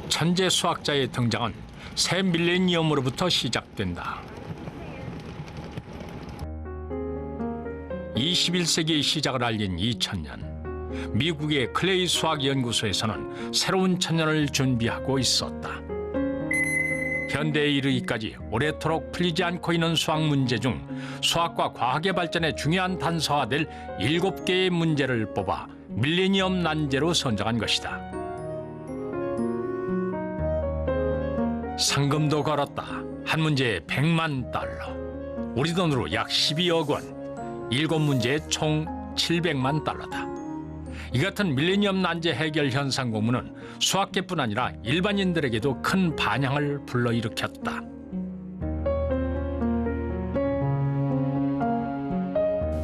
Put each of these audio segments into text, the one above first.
천재 수학자의 등장은 새 밀레니엄으로부터 시작된다. 21세기의 시작을 알린 2000년, 미국의 클레이 수학연구소에서는 새로운 천년을 준비하고 있었다. 현대에 이르기까지 오래도록 풀리지 않고 있는 수학 문제 중 수학과 과학의 발전에 중요한 단서가 될 7개의 문제를 뽑아 밀레니엄 난제로 선정한 것이다. 상금도 걸었다. 한 문제에 $1,000,000. 우리 돈으로 약 12억 원. 7문제에 총 $700만. 이 같은 밀레니엄 난제 해결 현상 고문은 수학계뿐 아니라 일반인들에게도 큰 반향을 불러일으켰다.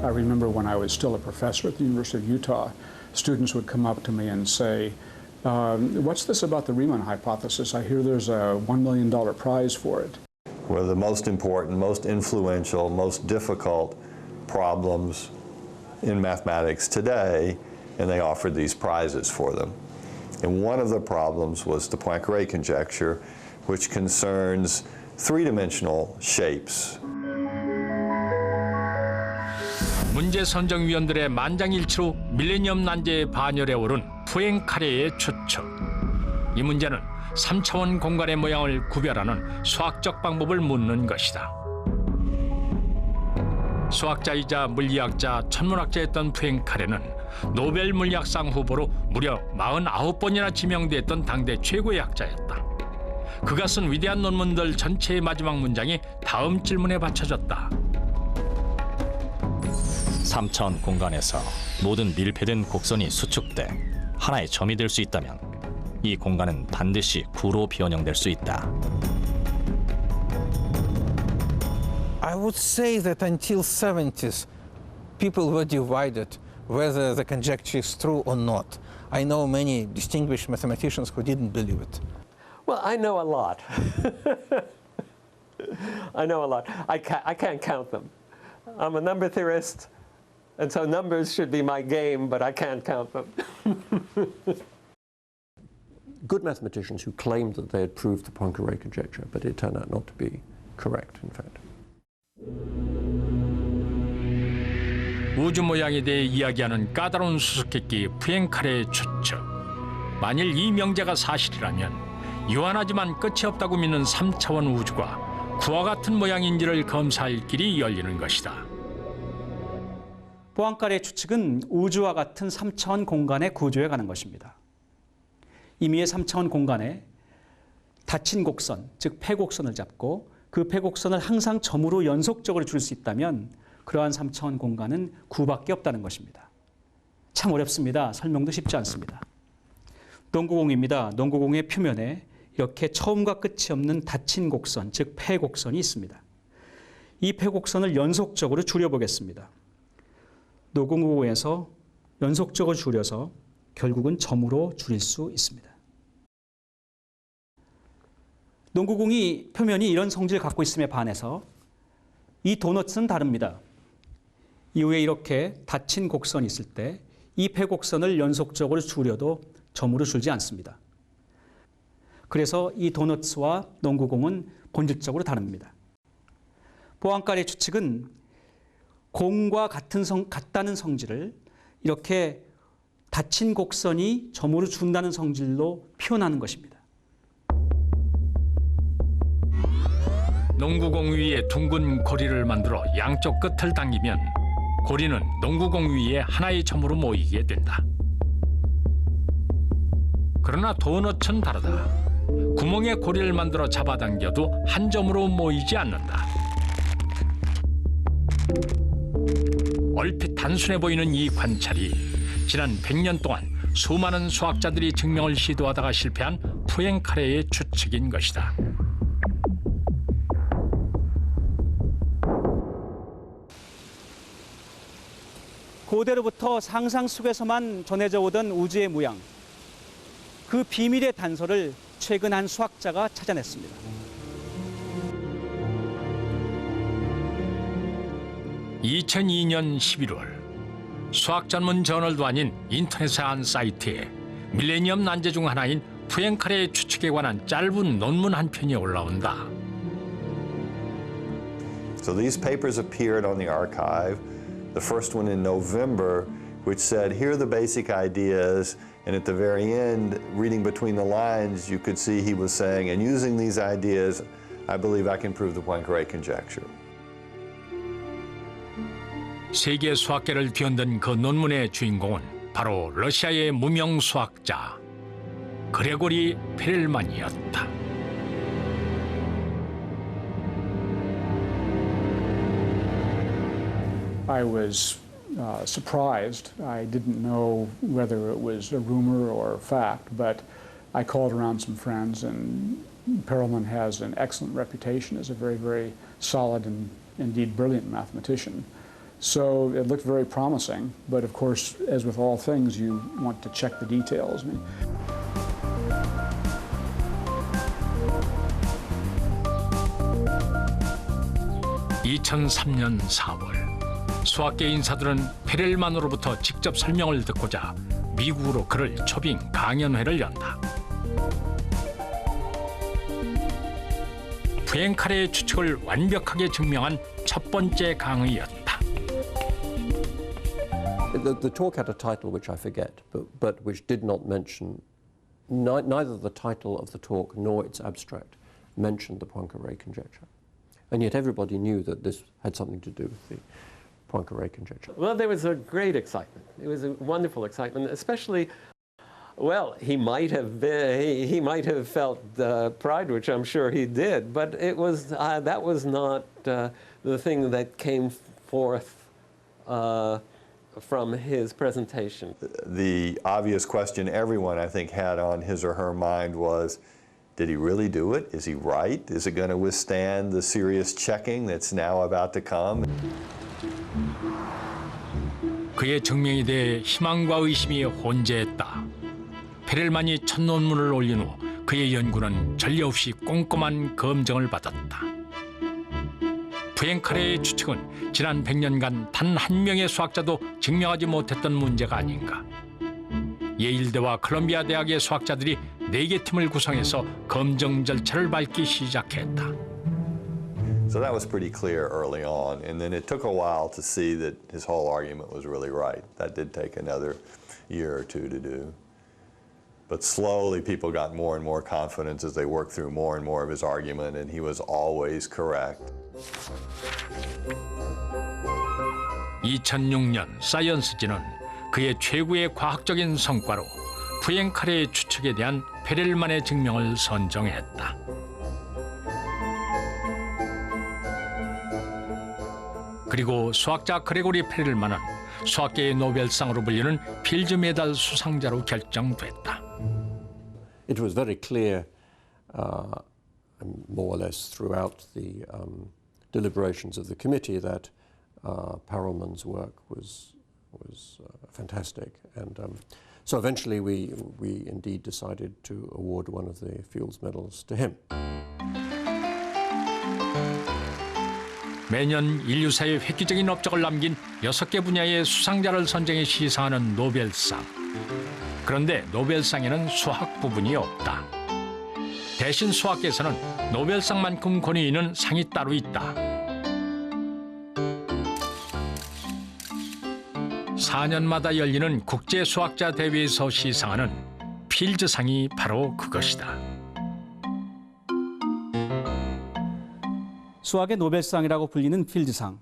I remember when I was still a professor at the University of Utah, students would come up to me and say, what's this about the Riemann hypothesis? I hear there's a $1 million prize for it. Were the most important, most influential, most difficult problems in mathematics today, and they offered these prizes for them. And one of the problems was the Poincare conjecture, which concerns three-dimensional shapes. 문제 선정위원들의 만장일치로 밀레니엄 난제의 반열에 오른 푸엥카레의 추측. 이 문제는 3차원 공간의 모양을 구별하는 수학적 방법을 묻는 것이다. 수학자이자 물리학자, 천문학자였던 푸엥카레는 노벨 물리학상 후보로 무려 49번이나 지명됐던 당대 최고의 학자였다. 그가 쓴 위대한 논문들 전체의 마지막 문장이 다음 질문에 받쳐졌다. 3차원 공간에서 모든 밀폐된 곡선이 수축돼 하나의 점이 될 수 있다면 이 공간은 반드시 구로 변형될 수 있다. I would say that until 70s, people were divided whether the conjecture is true or not. I know many distinguished mathematicians who didn't believe it. Well, I know a lot. I know a lot. I can't count them. I'm a number theorist, and so numbers should be my game, but I can't count them. Good mathematicians who claimed that they had proved the Poincare conjecture, but it turned out not to be correct, in fact. 우주 모양에 대해 이야기하는 까다로운 수수께끼 푸엥카레의 추측. 만일 이 명제가 사실이라면 유한하지만 끝이 없다고 믿는 3차원 우주가 구와 같은 모양인지를 검사할 길이 열리는 것이다. 포앙카레의 추측은 우주와 같은 3차원 공간의 구조에 관한 것입니다. 임의의 3차원 공간에 닫힌 곡선, 즉 폐곡선을 잡고 그 폐곡선을 항상 점으로 연속적으로 줄 수 있다면 그러한 3차원 공간은 구밖에 없다는 것입니다. 참 어렵습니다. 설명도 쉽지 않습니다. 농구공입니다. 농구공의 표면에 이렇게 처음과 끝이 없는 닫힌 곡선, 즉 폐곡선이 있습니다. 이 폐곡선을 연속적으로 줄여보겠습니다. 농구공에서 연속적으로 줄여서 결국은 점으로 줄일 수 있습니다. 농구공이 표면이 이런 성질을 갖고 있음에 반해서 이 도넛은 다릅니다. 이후에 이렇게 닫힌 곡선이 있을 때 이 폐곡선을 연속적으로 줄여도 점으로 줄지 않습니다. 그래서 이 도넛과 농구공은 본질적으로 다릅니다. 포앙카레의 추측은 공과 같다는 성질을 이렇게 닫힌 곡선이 점으로 준다는 성질로 표현하는 것입니다. 농구공 위에 둥근 고리를 만들어 양쪽 끝을 당기면 고리는 농구공 위에 하나의 점으로 모이게 된다. 그러나 도넛은 다르다. 구멍에 고리를 만들어 잡아당겨도 한 점으로 모이지 않는다. 얼핏 단순해 보이는 이 관찰이 지난 100년 동안 수많은 수학자들이 증명을 시도하다가 실패한 푸엥카레의 추측인 것이다. 고대로부터 상상 속에서만 전해져 오던 우주의 모양, 그 비밀의 단서를 최근 한 수학자가 찾아냈습니다. (2002년 11월) 수학 전문 저널도 아닌 인터넷의 한 사이트에 밀레니엄 난제 중 하나인 푸엥카레의 추측에 관한 짧은 논문 한 편이 올라온다. So these papers appeared on the archive. The first one in November, which said, here are the basic ideas. And at the very end, reading between the lines, you could see he was saying, and using these ideas, I believe I can prove the Poincare conjecture. 세계 수학계를 뒤흔든 그 논문의 주인공은 바로 러시아의 무명 수학자 그레고리 페렐만이었다. I was surprised. I didn't know whether it was a rumor or fact, but I called around some friends, and Perelman has an excellent reputation as a very, very solid and indeed brilliant mathematician. So it looked very promising, but of course, as with all things, you want to check the details. 2003년 4월 수학계 인사들은 페렐만으로부터 직접 설명을 듣고자 미국으로 그를 초빙 강연회를 연다. 푸엥카레의 추측을 완벽하게 증명한 첫 번째 강의였다. The talk had a title which I forget, but which did not mention, neither the title of the talk nor its abstract mentioned the Poincare conjecture. And yet everybody knew that this had something to do with the Poincare conjecture. Well, there was a great excitement. It was a wonderful excitement, especially, well, he might have felt pride, which I'm sure he did, but it was, that was not the thing that came forth from his presentation. The obvious question everyone, I think, had on his or her mind was, did he really do it? Is he right? Is it going to withstand the serious checking that's now about to come? 그의 증명에 대해 희망과 의심이 혼재했다. 페렐만이 첫 논문을 올린 후 그의 연구는 전례 없이 꼼꼼한 검증을 받았다. 푸엥카레의 추측은 지난 100년간 단 한 명의 수학자도 증명하지 못했던 문제가 아닌가. 예일대와 콜롬비아 대학의 수학자들이 4개 팀을 구성해서 검증 절차를 밟기 시작했다. So that was pretty clear early on, and then it took a while to see that his whole argument was really right. That did take another year or two to do. But slowly people got more and more confidence as they worked through more and more of his argument, and he was always correct. 2006년 사이언스지는 그의 최고의 과학적인 성과로 푸엥카레의 추측에 대한 페렐만의 증명을 선정했다. 그리고 수학자 그레고리 페렐만은 수학계의 노벨상으로 불리는 필즈 메달 수상자로 결정됐다. It was very clear, more or less throughout the deliberations of the committee, that Perelman's work was fantastic, and so eventually we indeed decided to award one of the Fields Medals to him. 매년 인류사의 획기적인 업적을 남긴 6개 분야의 수상자를 선정해 시상하는 노벨상. 그런데 노벨상에는 수학 부분이 없다. 대신 수학계에서는 노벨상만큼 권위 있는 상이 따로 있다. 4년마다 열리는 국제수학자 대회에서 시상하는 필즈상이 바로 그것이다. 수학의 노벨상이라고 불리는 필드상,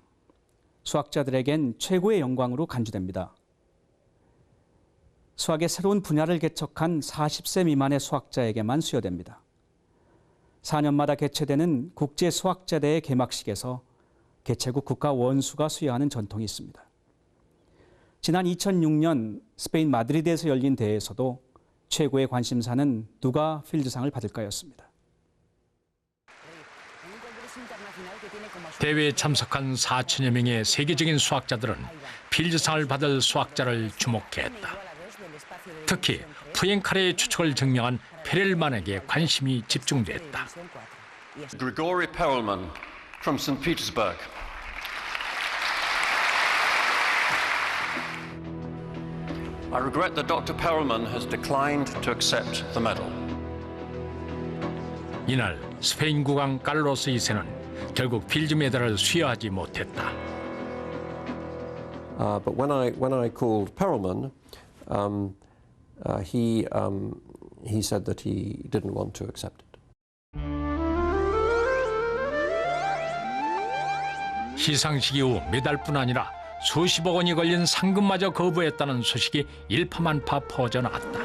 수학자들에겐 최고의 영광으로 간주됩니다. 수학의 새로운 분야를 개척한 40세 미만의 수학자에게만 수여됩니다. 4년마다 개최되는 국제수학자대회 개막식에서 개최국 국가 원수가 수여하는 전통이 있습니다. 지난 2006년 스페인 마드리드에서 열린 대회에서도 최고의 관심사는 누가 필드상을 받을까였습니다. 대회에 참석한 4천여 명의 세계적인 수학자들은 필즈상을 받을 수학자를 주목했다. 특히 푸엥카레의 추측을 증명한 페렐만에게 관심이 집중됐다. Grigory Perelman from St. Petersburg. I regret that Dr. Perelman has declined to accept the medal. 이날 스페인 국왕 칼로스 2세는 결국 필드 메달을 수여하지 못했다. But when I called Perelman, he said that he didn't want to accept it. 시상식 이후 메달뿐 아니라 수십억 원이 걸린 상금마저 거부했다는 소식이 일파만파 퍼져나갔다.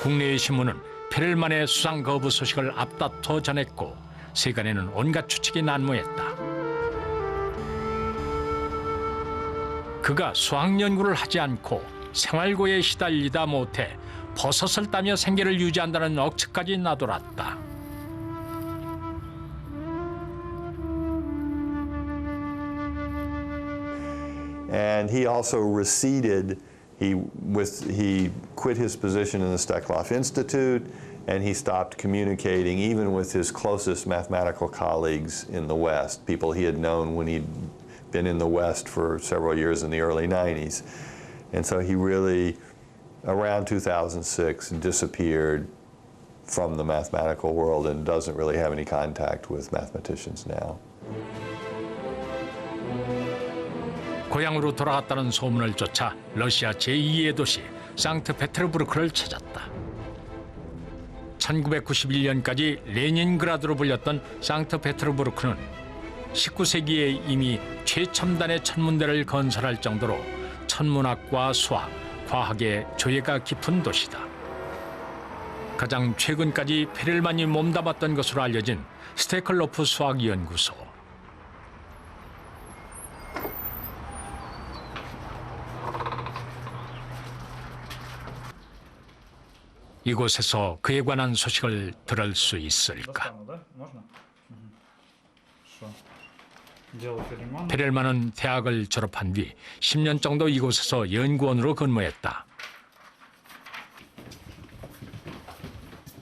국내의 신문은 페렐만의 수상 거부 소식을 앞다퉈 전했고 세간에는 온갖 추측이 난무했다. 그가 수학 연구를 하지 않고 생활고에 시달리다 못해 버섯을 따며 생계를 유지한다는 억측까지 나돌았다. And he also receded. He quit his position in the Steklov Institute, and he stopped communicating even with his closest mathematical colleagues in the West, people he had known when he'd been in the West for several years in the early 90s. And so he really, around 2006, disappeared from the mathematical world and doesn't really have any contact with mathematicians now. 고향으로 돌아갔다는 소문을 쫓아 러시아 제2의 도시 상트페테르부르크를 찾았다. 1991년까지 레닌그라드로 불렸던 상트페테르부르크는 19세기에 이미 최첨단의 천문대를 건설할 정도로 천문학과 수학, 과학의 조예가 깊은 도시다. 가장 최근까지 페렐만이 몸담았던 것으로 알려진 스테클로프 수학연구소. 이곳에서 그에 관한 소식을 들을 수 있을까? 페렐만은 대학을 졸업한 뒤 10년 정도 이곳에서 연구원으로 근무했다.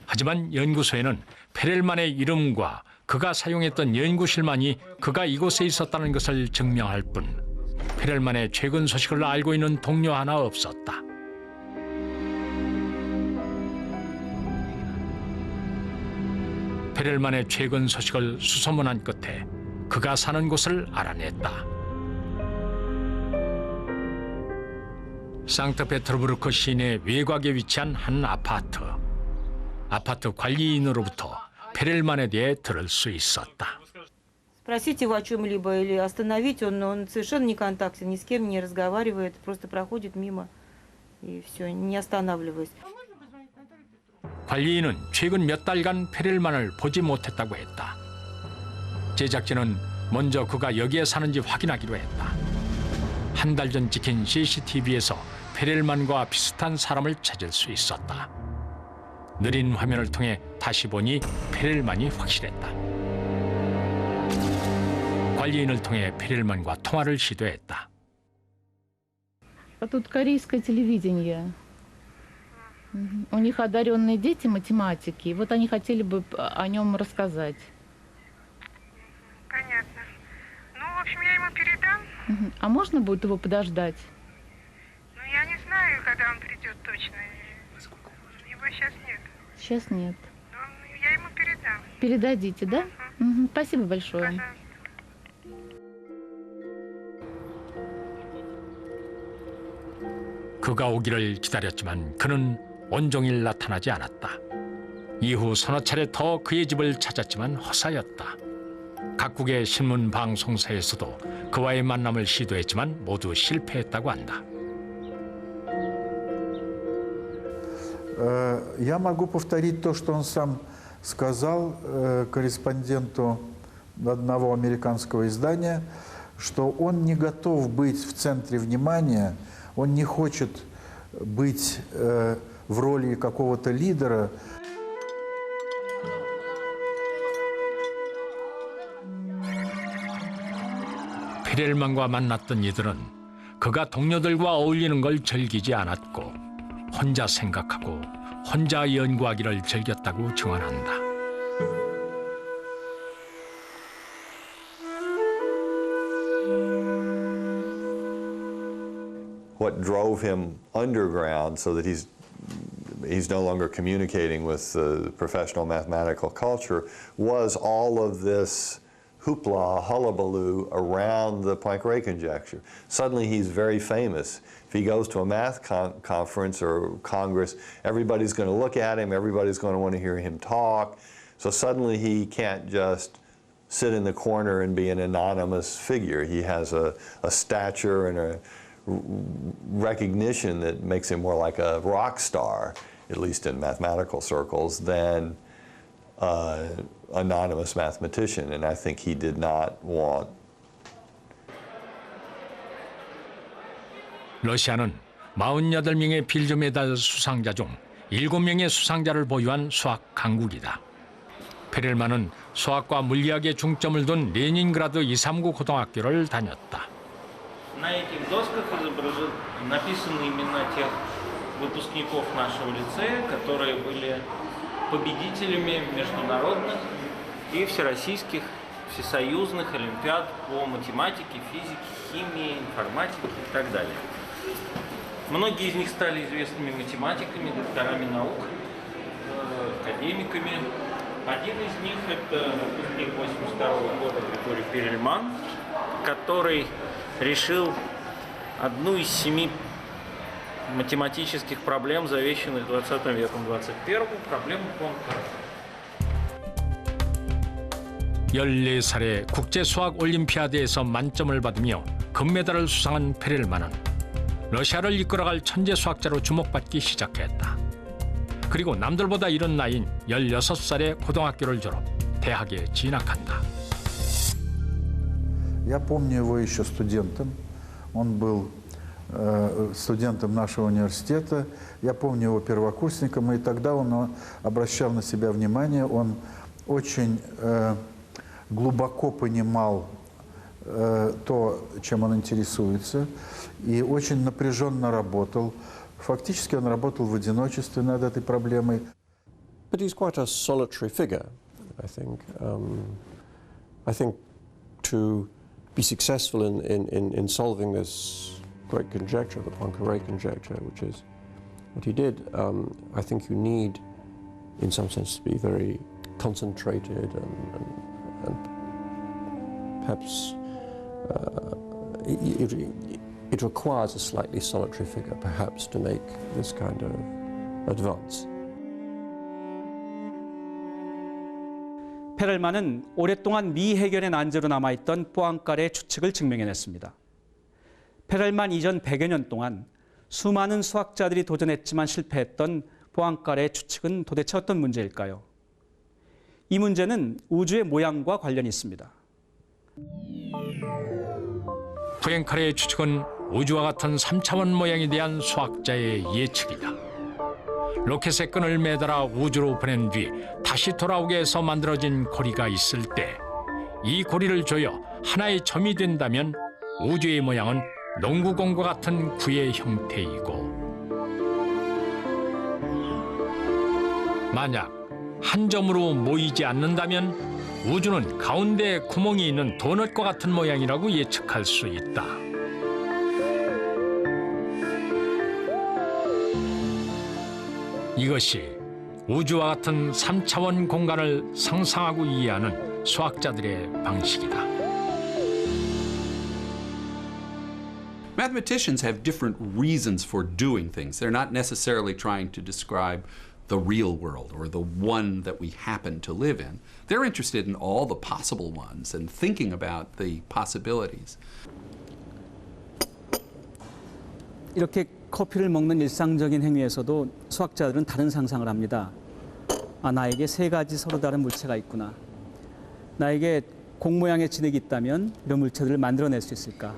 하지만 연구소에는 페렐만의 이름과 그가 사용했던 연구실만이 그가 이곳에 있었다는 것을 증명할 뿐 페렐만의 최근 소식을 알고 있는 동료 하나 없었다. 페렐만의 최근 소식을 수소문한 끝에 그가 사는 곳을 알아냈다. 상트페테르부르크 시내 외곽에 위치한 한 아파트. 아파트 관리인으로부터 페렐만에 대해 들을 수 있었다. Спросить его о чем-либо или остановить, он совершенно не контактен, ни с кем не разговаривает, просто проходит мимо и все, не останавливаясь. 관리인은 최근 몇 달간 페렐만을 보지 못했다고 했다. 제작진은 먼저 그가 여기에 사는지 확인하기로 했다. 한 달 전 찍힌 CCTV에서 페렐만과 비슷한 사람을 찾을 수 있었다. 느린 화면을 통해 다시 보니 페렐만이 확실했다. 관리인을 통해 페렐만과 통화를 시도했다. Тут корейское телевидение. У них одаренные дети математики. Вот они хотели бы о нем рассказать. Понятно. Ну, в общем, я ему передам. А можно будет его подождать? Ну, я не знаю, когда он придет точно. Его сейчас нет. Сейчас нет. Но я ему передам. Передадите, да? Спасибо большое. Пожалуйста. 그가 오기를 기다렸지만 그는 온종일 나타나지 않았다. 이후 서너 차례 더 그의 집을 찾았지만 허사였다. 각국의 신문 방송사에서도 그와의 만남을 시도했지만 모두 실패했다고 한다. Я могу повторить то, что он сам сказал корреспонденту одного американского издания, что он не готов быть в центре внимания, он не хочет быть в роли какого-то лидера. 페렐만과 만났던 이들은 그가 동료들과 어울리는 걸 즐기지 않았고 혼자 생각하고 혼자 연구하기를 즐겼다고 증언한다. What drove him underground so that he's he's no longer communicating with the professional mathematical culture, was all of this hoopla, hullabaloo around the Poincare conjecture. Suddenly he's very famous. If he goes to a math conference or congress, everybody's going to look at him, everybody's going to want to hear him talk. So suddenly he can't just sit in the corner and be an anonymous figure. He has a stature and a recognition that makes him more like a rock star, at least in mathematical circles, than anonymous mathematician, and I think he did not want. 러시아는 48명의 필드 메달 수상자 중 7명의 수상자를 보유한 수학 강국이다. 페렐만은 수학과 물리학에 중점을 둔 레닌그라드 239 고등학교를 다녔다. На этих досках написаны имена тех выпускников нашего лицея, которые были победителями международных и всероссийских, всесоюзных олимпиад по математике, физике, химии, информатике и так далее. Многие из них стали известными математиками, докторами наук, академиками. Один из них – это выпускник 1982 года Григорий Перельман, который решил одну из 7 математических проблем, завещанных 20 веком, 21-м, проблему Пуанкаре. 14살에 국제수학 올림피아드에서 만점을 받으며 금메달을 수상한 페렐만은 러시아를 이끌어갈 천재 수학자로 주목받기 시작했다. 그리고 남들보다 이른 나이인 16살에 고등학교를 졸업, 대학에 진학한다. Я помню его еще студентом. Он был студентом нашего университета. Я помню его первокурсником, и тогда он обращал на себя внимание. Он очень глубоко понимал то, чем он интересуется, и очень напряженно работал. Фактически он работал в одиночестве над этой проблемой. But he's quite a solitary figure, I think. I think to be successful in solving this great conjecture, the Poincare conjecture, which is what he did, I think you need, in some sense, to be very concentrated and perhaps it requires a slightly solitary figure, perhaps, to make this kind of advance. 페렐만은 오랫동안 미해결의 난제로 남아있던 포앙카레 추측을 증명해냈습니다. 페렐만 이전 100여 년 동안 수많은 수학자들이 도전했지만 실패했던 포앙카레 추측은 도대체 어떤 문제일까요? 이 문제는 우주의 모양과 관련이 있습니다. 포앙카레의 추측은 우주와 같은 3차원 모양에 대한 수학자의 예측이다. 로켓의 끈을 매달아 우주로 보낸 뒤 다시 돌아오게 해서 만들어진 고리가 있을 때 이 고리를 조여 하나의 점이 된다면 우주의 모양은 농구공과 같은 구의 형태이고, 만약 한 점으로 모이지 않는다면 우주는 가운데 구멍이 있는 도넛과 같은 모양이라고 예측할 수 있다. 이것이 우주와 같은 3차원 공간을 상상하고 이해하는 수학자들의 방식이다. Mathematicians have different reasons for doing things. They're not necessarily trying to describe the real world or the one that we happen to live in. They're interested in all the possible ones and thinking about the possibilities. 이렇게 커피를 먹는 일상적인 행위에서도 수학자들은 다른 상상을 합니다. 아, 나에게 3가지 서로 다른 물체가 있구나. 나에게 공 모양의 진흙이 있다면 이런 물체들을 만들어낼 수 있을까?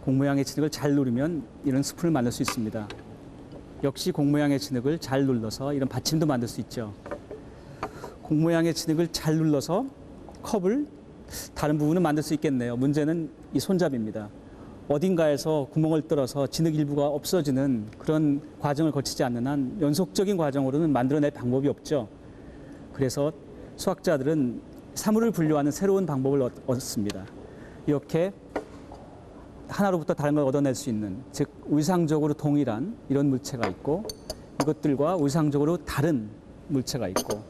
공 모양의 진흙을 잘 누르면 이런 스푼을 만들 수 있습니다. 역시 공 모양의 진흙을 잘 눌러서 이런 받침도 만들 수 있죠. 공 모양의 진흙을 잘 눌러서 컵을 다른 부분은 만들 수 있겠네요. 문제는 이 손잡이입니다. 어딘가에서 구멍을 뚫어서 진흙 일부가 없어지는 그런 과정을 거치지 않는 한 연속적인 과정으로는 만들어낼 방법이 없죠. 그래서 수학자들은 사물을 분류하는 새로운 방법을 얻습니다. 이렇게 하나로부터 다른 걸 얻어낼 수 있는, 즉 위상적으로 동일한 이런 물체가 있고, 이것들과 의상적으로 다른 물체가 있고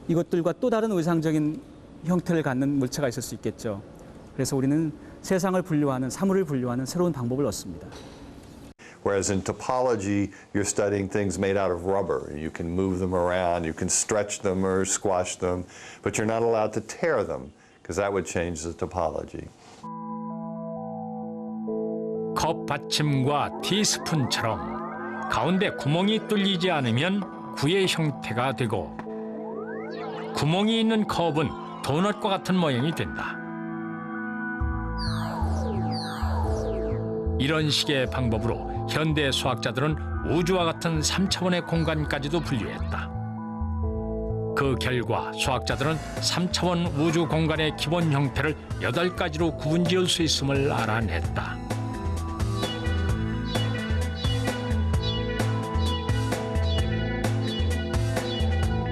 이것들과 또 다른 의상적인 형태를 갖는 물체가 있을 수 있겠죠. 그래서 우리는 세상을 분류하는, 사물을 분류하는 새로운 방법을 얻습니다. Whereas in topology, you're studying things made out of rubber. You can move them around, you can stretch them or squash them, but you're not allowed to tear them, because that would change the topology. 컵 받침과 티스푼처럼 가운데 구멍이 뚫리지 않으면 구의 형태가 되고 구멍이 있는 컵은 도넛과 같은 모양이 된다. 이런 식의 방법으로 현대 수학자들은 우주와 같은 3차원의 공간까지도 분류했다. 그 결과 수학자들은 3차원 우주 공간의 기본 형태를 8가지로 구분지을 수 있음을 알아냈다.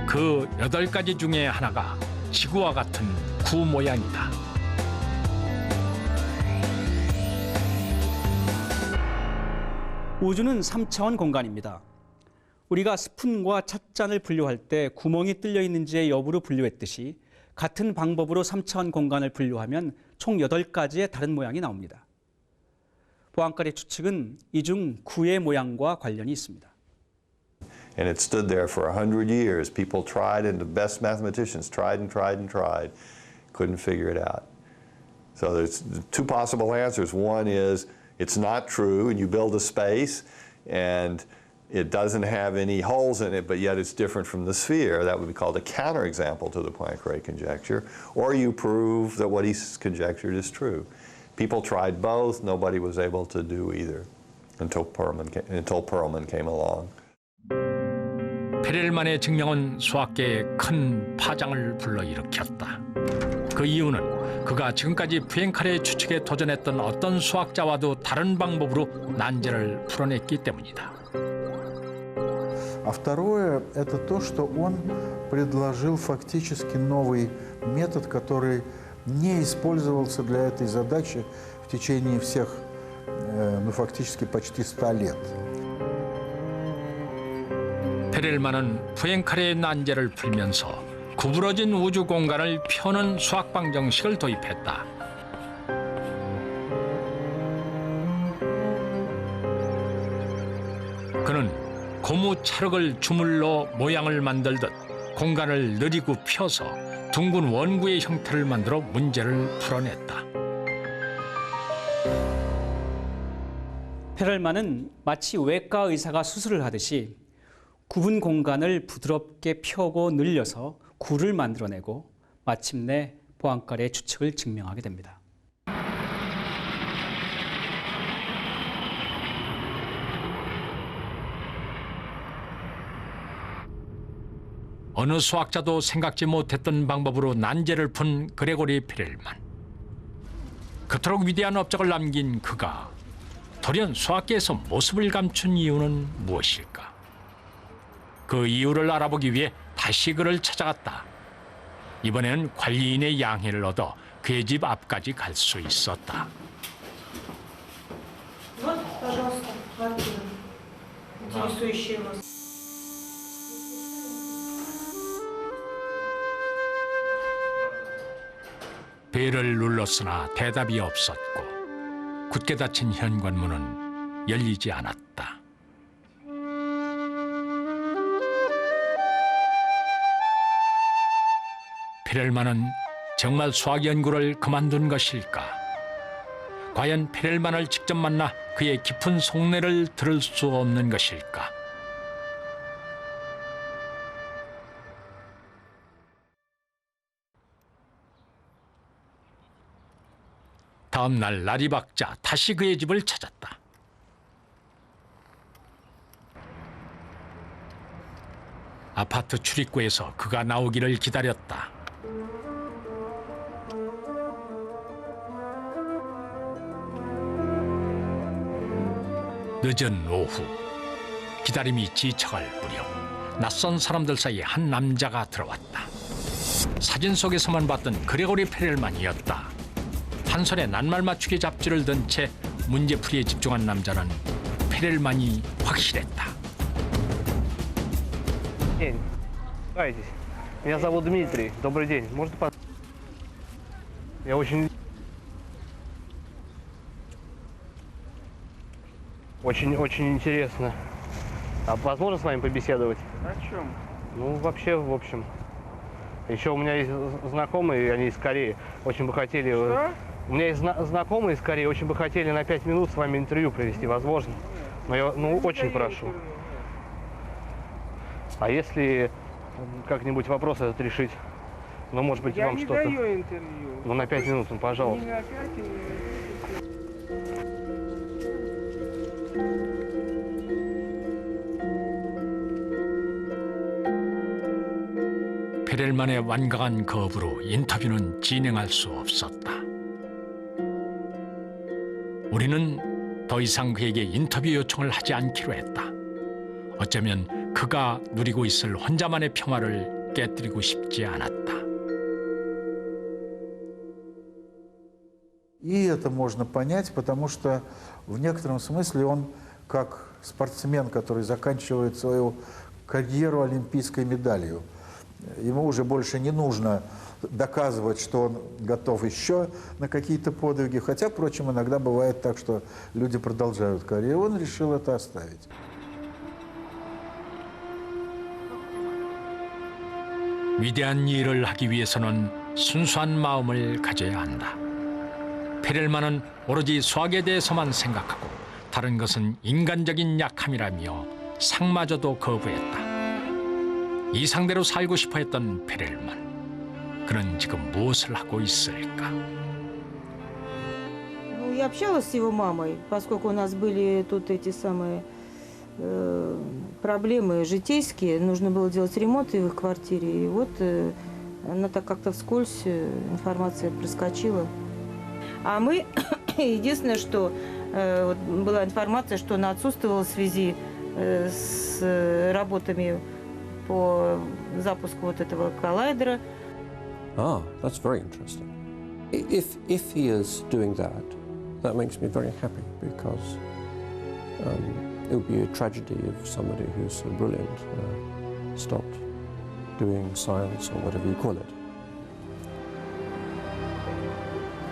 그 8가지 중에 하나가 지구와 같은 구 모양이다. 우주는 3차원 공간입니다. 우리가 스푼과 찻잔을 분류할 때 구멍이 뚫려 있는지의 여부로 분류했듯이 같은 방법으로 3차원 공간을 분류하면 총 8가지의 다른 모양이 나옵니다. 포앙카레 추측은 이 중 구의 모양과 관련이 있습니다. And it stood there for 100 years. People tried, and the best mathematicians tried and tried and tried, couldn't figure it out. So there's two possible answers. One is it's not true, and you build a space, and it doesn't have any holes in it, but yet it's different from the sphere. That would be called a counterexample to the Poincare conjecture. Or you prove that what he's conjectured is true. People tried both. Nobody was able to do either until Perelman came along. 페렐만의 증명은 수학계에 큰 파장을 불러일으켰다. 그 이유는 그가 지금까지 푸앵카레 추측에 도전했던 어떤 수학자와도 다른 방법으로 난제를 풀어냈기 때문이다. А второе – это то, что он предложил фактически новый метод, который не использовался для этой задачи в течение всех, фактически почти 100 лет. 페렐만은 푸앵카레의 난제를 풀면서 구부러진 우주 공간을 펴는 수학 방정식을 도입했다. 그는 고무 찰흙을 주물러 모양을 만들듯 공간을 느리고 펴서 둥근 원구의 형태를 만들어 문제를 풀어냈다. 페렐만은 마치 외과 의사가 수술을 하듯이 구분 공간을 부드럽게 펴고 늘려서 구를 만들어내고 마침내 포앙카레의 추측을 증명하게 됩니다. 어느 수학자도 생각지 못했던 방법으로 난제를 푼 그레고리 페렐만. 그토록 위대한 업적을 남긴 그가 돌연 수학계에서 모습을 감춘 이유는 무엇일까? 그 이유를 알아보기 위해 다시 그를 찾아갔다. 이번에는 관리인의 양해를 얻어 그의 집 앞까지 갈 수 있었다. 벨을 눌렀으나 대답이 없었고 굳게 닫힌 현관문은 열리지 않았다. 페렐만은 정말 수학 연구를 그만둔 것일까? 과연 페렐만을 직접 만나 그의 깊은 속내를 들을 수 없는 것일까? 다음 날 라리 박자 다시 그의 집을 찾았다. 아파트 출입구에서 그가 나오기를 기다렸다. 늦은 오후, 기다림이 지쳐갈 무렵 낯선 사람들 사이에 한 남자가 들어왔다. 사진 속에서만 봤던 그레고리 페렐만이었다. 한 손에 낱말 맞추기 잡지를 든 채 문제풀이에 집중한 남자는 페렐만이 확실했다. день. Кайтесь. Меня зовут Дмитрий. Добрый день. Можно Я очень интересно. А возможно с вами побеседовать? О чем? Ну, вообще, в общем. Еще у меня есть знакомые, они из Кореи, очень бы хотели... Что? У меня есть знакомые из Кореи, очень бы хотели на 5 минут с вами интервью провести, возможно. Но я, очень прошу. А если как-нибудь вопрос этот решить? Ну, может быть, вам что-то... Я не даю интервью. Ну, на 5 минут, ну, пожалуйста. Не на 5 минут. 페렐만의 완강한 거부로 인터뷰는 진행할 수 없었다. 우리는 더 이상 그에게 인터뷰 요청을 하지 않기로 했다. 어쩌면 그가 누리고 있을 혼자만의 평화를 깨뜨리고 싶지 않았다. И это можно понять, потому что в некотором смысле он как спортсмен, который заканчивает свою карьеру олимпийской медалью. Ему уже больше не нужно доказывать, что он готов еще на какие-то подвиги. Хотя, впрочем, иногда бывает так, что люди продолжают карьеру. Он решил это оставить. 위대한 일을 하기 위해서는 순수한 마음을 가져야 한다. 페렐만은 오로지 수학에 대해서만 생각하고 다른 것은 인간적인 약함이라며 상마저도 거부했다. 이 상대로 살고 싶어 했던 페렐만. 그는 지금 무엇을 하고 있을까? Ну, я общалась с его мамой, поскольку у нас были тут эти самые проблемы житейские. Нужно было делать ремонт в их квартире. И вот она так как-то вскользь информация проскочила. А мы, единственное, что была информация, что она отсутствовала в связи с работами по запуску вот этого коллайдера. Ah, that's very interesting. If he is doing that, that makes me very happy because it would be a tragedy if somebody who's so brilliant stopped doing science or whatever you call it.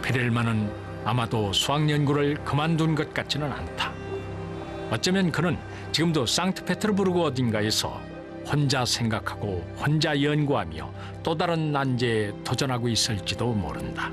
페렐만은 아마도 수학 연구를 그만둔 것 같지는 않다. 어쩌면 그는 지금도 상트페테르부르크 어딘가에서 혼자 생각하고 혼자 연구하며 또 다른 난제에 도전하고 있을지도 모른다.